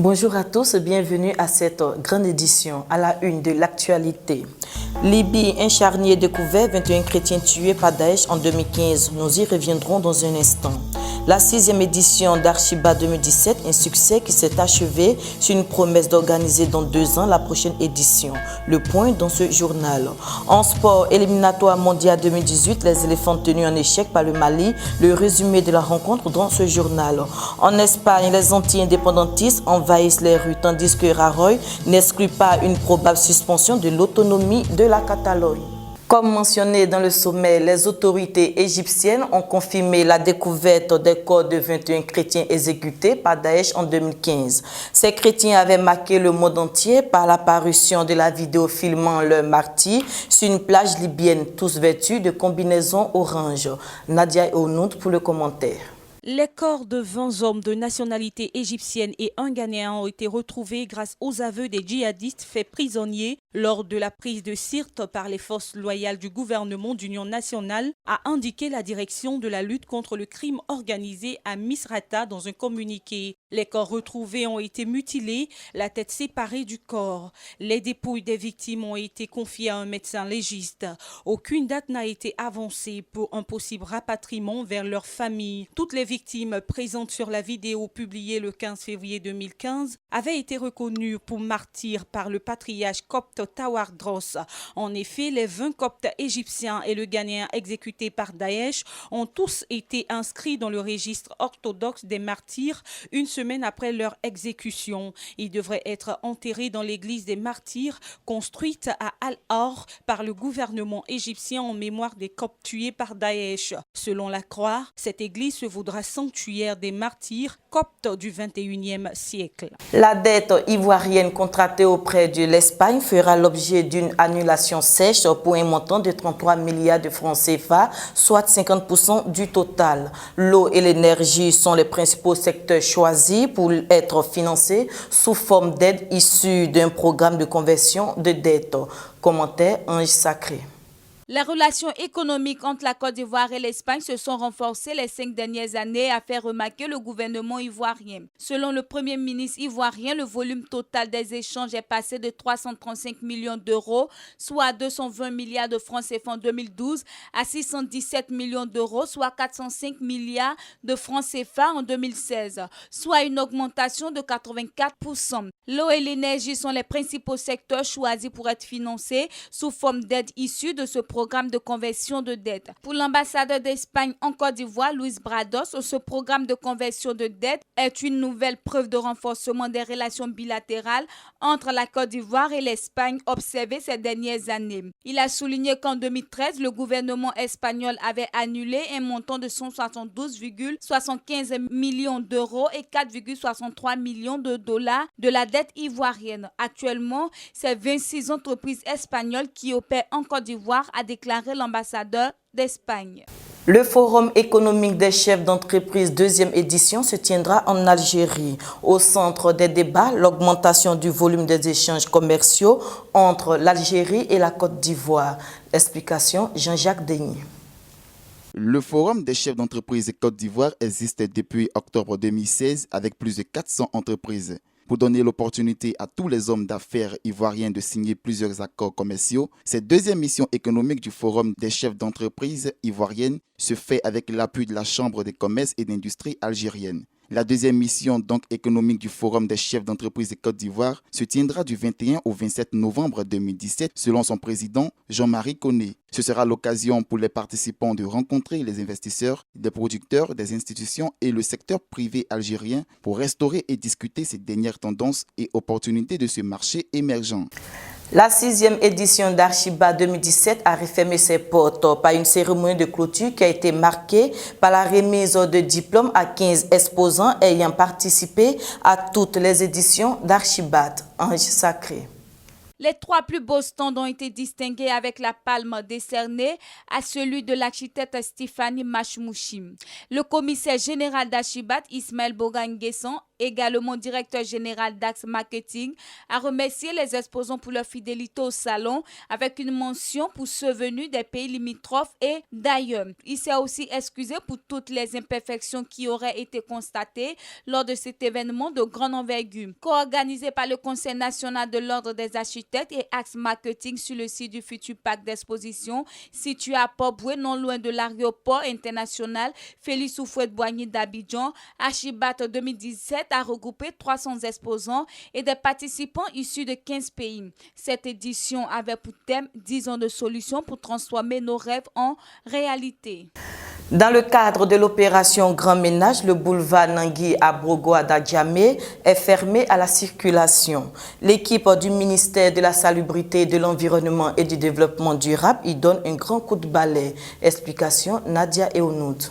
Bonjour à tous, bienvenue à cette grande édition, à la une de l'actualité. Libye, un charnier découvert, 21 chrétiens tués par Daesh en 2015. Nous y reviendrons dans un instant. La 6e édition d'Archiba 2017, un succès qui s'est achevé sur une promesse d'organiser dans 2 ans la prochaine édition. Le point dans ce journal. En sport, éliminatoire mondial 2018, les éléphants tenus en échec par le Mali. Le résumé de la rencontre dans ce journal. En Espagne, les anti-indépendantistes envahissent les rues tandis que Rajoy n'exclut pas une probable suspension de l'autonomie de la Catalogne. Comme mentionné dans le sommet, les autorités égyptiennes ont confirmé la découverte des corps de 21 chrétiens exécutés par Daesh en 2015. Ces chrétiens avaient marqué le monde entier par l'apparition de la vidéo filmant leur martyre sur une plage libyenne, tous vêtus de combinaisons orange. Nadia Ounoud pour le commentaire. Les corps de 20 hommes de nationalité égyptienne et un Ghanéen ont été retrouvés grâce aux aveux des djihadistes faits prisonniers lors de la prise de Sirte par les forces loyales du gouvernement d'union nationale, a indiqué la direction de la lutte contre le crime organisé à Misrata dans un communiqué. Les corps retrouvés ont été mutilés, la tête séparée du corps. Les dépouilles des victimes ont été confiées à un médecin légiste. Aucune date n'a été avancée pour un possible rapatriement vers leur famille. Toutes les victimes présentes sur la vidéo publiée le 15 février 2015 avaient été reconnues pour martyrs par le patriarche copte Tawadros. En effet, les 20 coptes égyptiens et le Ghanéen exécutés par Daesh ont tous été inscrits dans le registre orthodoxe des martyrs une semaine après leur exécution. Ils devraient être enterrés dans l'église des martyrs construite à Al-Hor par le gouvernement égyptien en mémoire des coptes tués par Daesh. Selon la croix, cette église se voudra sanctuaire des martyrs coptes du 21e siècle. La dette ivoirienne contractée auprès de l'Espagne fera l'objet d'une annulation sèche pour un montant de 33 milliards de francs CFA, soit 50% du total. L'eau et l'énergie sont les principaux secteurs choisis pour être financés sous forme d'aide issue d'un programme de conversion de dette. Commentaire Ange Sacré. Les relations économiques entre la Côte d'Ivoire et l'Espagne se sont renforcées les 5 dernières années, a fait remarquer le gouvernement ivoirien. Selon le Premier ministre ivoirien, le volume total des échanges est passé de 335 millions d'euros, soit 220 milliards de francs CFA en 2012, à 617 millions d'euros, soit 405 milliards de francs CFA en 2016, soit une augmentation de 84%. L'eau et l'énergie sont les principaux secteurs choisis pour être financés sous forme d'aide issue de ce programme de conversion de dette. Pour l'ambassadeur d'Espagne en Côte d'Ivoire, Luis Brados, ce programme de conversion de dette est une nouvelle preuve de renforcement des relations bilatérales entre la Côte d'Ivoire et l'Espagne observées ces dernières années. Il a souligné qu'en 2013, le gouvernement espagnol avait annulé un montant de 172,75 millions d'euros et 4,63 millions de dollars de la dette ivoirienne. Actuellement, c'est 26 entreprises espagnoles qui opèrent en Côte d'Ivoire, a déclaré l'ambassadeur d'Espagne. Le Forum économique des chefs d'entreprise 2e édition se tiendra en Algérie. Au centre des débats, l'augmentation du volume des échanges commerciaux entre l'Algérie et la Côte d'Ivoire. Explication Jean-Jacques Denis. Le Forum des chefs d'entreprise Côte d'Ivoire existe depuis octobre 2016 avec plus de 400 entreprises. Pour donner l'opportunité à tous les hommes d'affaires ivoiriens de signer plusieurs accords commerciaux, cette 2e mission économique du Forum des chefs d'entreprise ivoiriennes se fait avec l'appui de la Chambre des commerces et d'industrie algérienne. La 2e mission donc économique du Forum des chefs d'entreprise de Côte d'Ivoire se tiendra du 21 au 27 novembre 2017 selon son président Jean-Marie Koné. Ce sera l'occasion pour les participants de rencontrer les investisseurs, des producteurs, des institutions et le secteur privé algérien pour restaurer et discuter ces dernières tendances et opportunités de ce marché émergent. La 6e édition d'Archiba 2017 a refermé ses portes par une cérémonie de clôture qui a été marquée par la remise de diplômes à 15 exposants ayant participé à toutes les éditions d'Archibat. Ange Sacré. Les 3 plus beaux stands ont été distingués avec la palme décernée à celui de l'architecte Stéphanie Machmouchi. Le commissaire général d'Archibat, Ismaël Boganguesson, également directeur général d'Axe Marketing, a remercié les exposants pour leur fidélité au salon avec une mention pour ceux venus des pays limitrophes et d'ailleurs. Il s'est aussi excusé pour toutes les imperfections qui auraient été constatées lors de cet événement de grande envergure. Co-organisé par le Conseil national de l'Ordre des architectes et Axe Marketing sur le site du futur parc d'exposition situé à Port-Boué, non loin de l'aéroport international Félix Houphouët-Boigny d'Abidjan, Archibat 2017 a regroupé 300 exposants et des participants issus de 15 pays. Cette édition avait pour thème 10 ans de solutions pour transformer nos rêves en réalité. Dans le cadre de l'opération Grand Ménage, le boulevard Nangui à Brogo-Adadjamé est fermé à la circulation. L'équipe du ministère de la Salubrité, de l'Environnement et du Développement durable y donne un grand coup de balai. Explication Nadia Eonoud.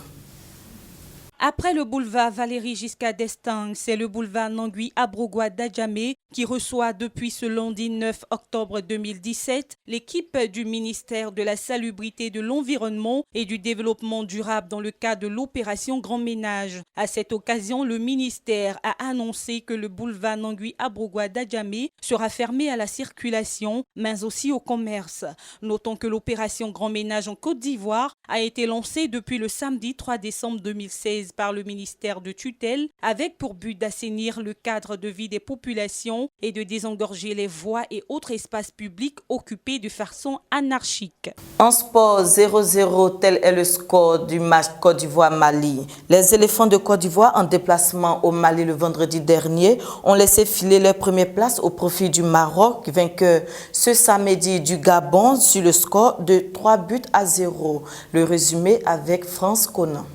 Après le boulevard Valérie Giscard d'Estaing, c'est le boulevard Nangui à Brogo-Adadjamé qui reçoit depuis ce lundi 9 octobre 2017 l'équipe du ministère de la Salubrité, de l'Environnement et du Développement durable dans le cadre de l'opération Grand Ménage. À cette occasion, le ministère a annoncé que le boulevard Nangui à Brogo-Adadjamé sera fermé à la circulation, mais aussi au commerce. Notons que l'opération Grand Ménage en Côte d'Ivoire a été lancée depuis le samedi 3 décembre 2016 par le ministère de tutelle avec pour but d'assainir le cadre de vie des populations et de désengorger les voies et autres espaces publics occupés de façon anarchique. En sport, 0-0, tel est le score du match Côte d'Ivoire-Mali. Les éléphants de Côte d'Ivoire en déplacement au Mali le vendredi dernier ont laissé filer leur première place au profit du Maroc, vainqueur ce samedi du Gabon sur le score de 3-0. Le résumé avec France Conan.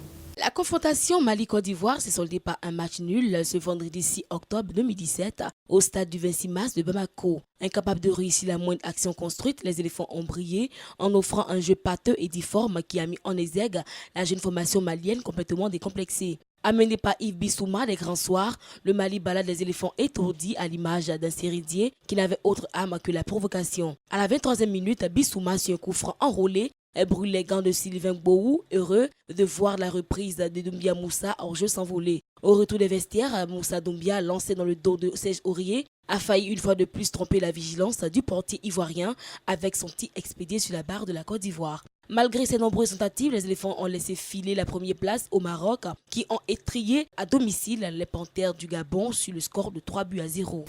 La confrontation Mali-Côte d'Ivoire s'est soldée par un match nul ce vendredi 6 octobre 2017 au stade du 26 mars de Bamako. Incapables de réussir la moindre action construite, les éléphants ont brillé en offrant un jeu pâteux et difforme qui a mis en exergue la jeune formation malienne complètement décomplexée. Amené par Yves Bissouma des Grands Soirs, le Mali balade les éléphants étourdis à l'image d'un céridier qui n'avait autre âme que la provocation. À la 23e minute, Bissouma sur un coup franc enrôlé brûle les gants de Sylvain Gbowou, heureux de voir la reprise de Doumbia Moussa hors jeu s'envoler. Au retour des vestiaires, Moussa Doumbia, lancé dans le dos de Serge Aurier, a failli une fois de plus tromper la vigilance du portier ivoirien avec son tir expédié sur la barre de la Côte d'Ivoire. Malgré ces nombreuses tentatives, les éléphants ont laissé filer la première place au Maroc qui ont étrié à domicile les Panthères du Gabon sur le score de 3-0.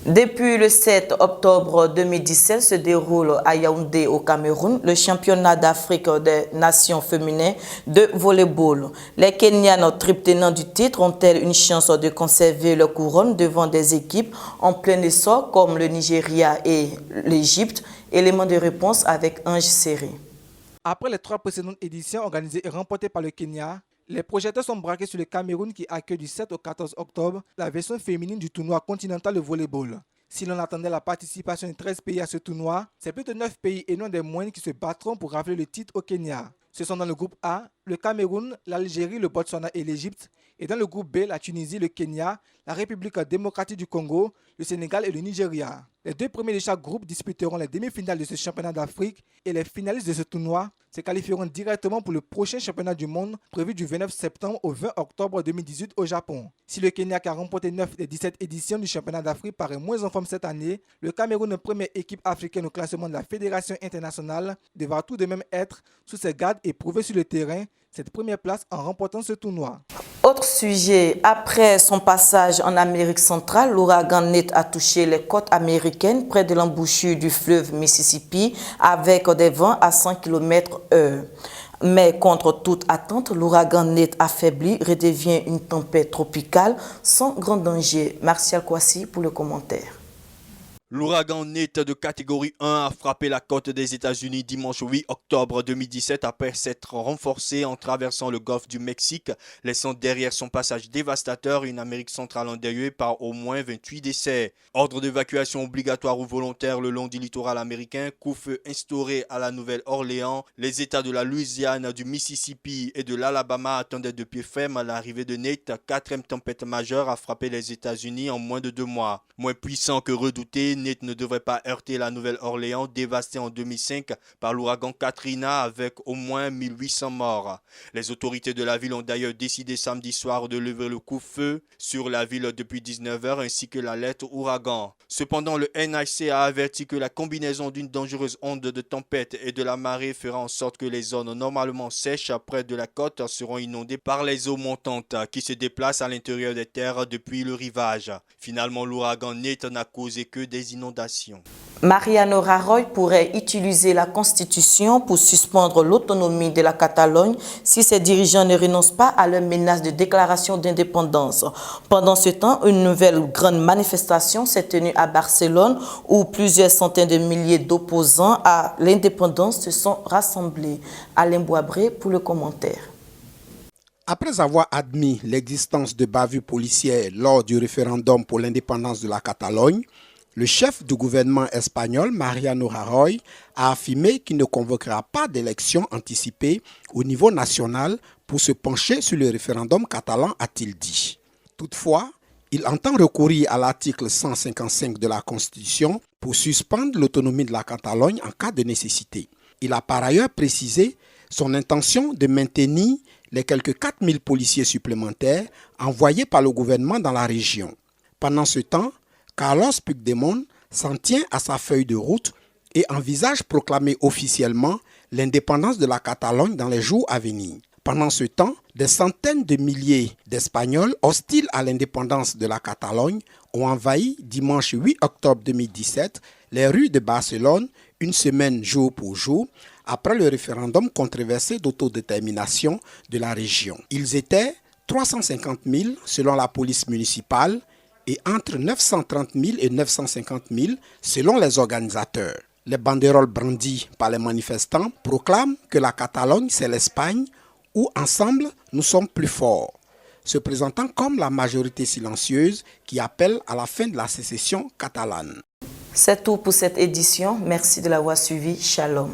Depuis le 7 octobre 2017 se déroule à Yaoundé au Cameroun le championnat d'Afrique des nations féminines de volleyball. Les Kenyanes, triple tenants du titre, ont-elles une chance de conserver leur couronne devant des équipes en plein essor comme le Nigeria et l'Égypte? Élément de réponse avec Ange Serré. Après les 3 précédentes éditions organisées et remportées par le Kenya, les projecteurs sont braqués sur le Cameroun qui accueille du 7 au 14 octobre la version féminine du tournoi continental de volleyball. Si l'on attendait la participation de 13 pays à ce tournoi, c'est plus de 9 pays et non des moindres qui se battront pour rafler le titre au Kenya. Ce sont dans le groupe A, le Cameroun, l'Algérie, le Botswana et l'Égypte. Et dans le groupe B, la Tunisie, le Kenya, la République démocratique du Congo, le Sénégal et le Nigeria. Les 2 premiers de chaque groupe disputeront les demi-finales de ce championnat d'Afrique et les finalistes de ce tournoi se qualifieront directement pour le prochain championnat du monde prévu du 29 septembre au 20 octobre 2018 au Japon. Si le Kenya qui a remporté 9 des 17 éditions du championnat d'Afrique paraît moins en forme cette année, le Cameroun, première équipe africaine au classement de la Fédération internationale, devra tout de même être sous ses gardes et prouver sur le terrain cette première place en remportant ce tournoi. Autre sujet, après son passage en Amérique centrale, l'ouragan Nate a touché les côtes américaines près de l'embouchure du fleuve Mississippi avec des vents à 100 km/h. Mais contre toute attente, l'ouragan Nate affaibli redevient une tempête tropicale sans grand danger. Martial Kouassi pour le commentaire. L'ouragan Nate de catégorie 1 a frappé la côte des États-Unis dimanche 8 octobre 2017 après s'être renforcé en traversant le golfe du Mexique, laissant derrière son passage dévastateur une Amérique centrale endeuillée par au moins 28 décès. Ordre d'évacuation obligatoire ou volontaire le long du littoral américain, coup-feu instauré à la Nouvelle-Orléans, les États de la Louisiane, du Mississippi et de l'Alabama attendaient de pied ferme l'arrivée de Nate, 4e tempête majeure à frapper les États-Unis en moins de 2 mois. Moins puissant que redouté, Net ne devrait pas heurter la Nouvelle-Orléans, dévastée en 2005 par l'ouragan Katrina avec au moins 1800 morts. Les autorités de la ville ont d'ailleurs décidé samedi soir de lever le couvre-feu sur la ville depuis 19h ainsi que l'alerte ouragan. Cependant, le NHC a averti que la combinaison d'une dangereuse onde de tempête et de la marée fera en sorte que les zones normalement sèches près de la côte seront inondées par les eaux montantes qui se déplacent à l'intérieur des terres depuis le rivage. Finalement, l'ouragan Net n'a causé que des inondations. Mariano Rajoy pourrait utiliser la Constitution pour suspendre l'autonomie de la Catalogne si ses dirigeants ne renoncent pas à leur menace de déclaration d'indépendance. Pendant ce temps, une nouvelle grande manifestation s'est tenue à Barcelone où plusieurs centaines de milliers d'opposants à l'indépendance se sont rassemblés. Alain Boisbré pour le commentaire. Après avoir admis l'existence de bavures policières lors du référendum pour l'indépendance de la Catalogne, le chef du gouvernement espagnol, Mariano Rajoy, a affirmé qu'il ne convoquera pas d'élections anticipées au niveau national pour se pencher sur le référendum catalan, a-t-il dit. Toutefois, il entend recourir à l'article 155 de la Constitution pour suspendre l'autonomie de la Catalogne en cas de nécessité. Il a par ailleurs précisé son intention de maintenir les quelques 4000 policiers supplémentaires envoyés par le gouvernement dans la région. Pendant ce temps, Carlos Puigdemont s'en tient à sa feuille de route et envisage proclamer officiellement l'indépendance de la Catalogne dans les jours à venir. Pendant ce temps, des centaines de milliers d'Espagnols hostiles à l'indépendance de la Catalogne ont envahi dimanche 8 octobre 2017 les rues de Barcelone une semaine jour pour jour après le référendum controversé d'autodétermination de la région. Ils étaient 350 000 selon la police municipale et entre 930 000 et 950 000 selon les organisateurs. Les banderoles brandies par les manifestants proclament que la Catalogne, c'est l'Espagne, où ensemble nous sommes plus forts, se présentant comme la majorité silencieuse qui appelle à la fin de la sécession catalane. C'est tout pour cette édition. Merci de l'avoir suivi. Shalom.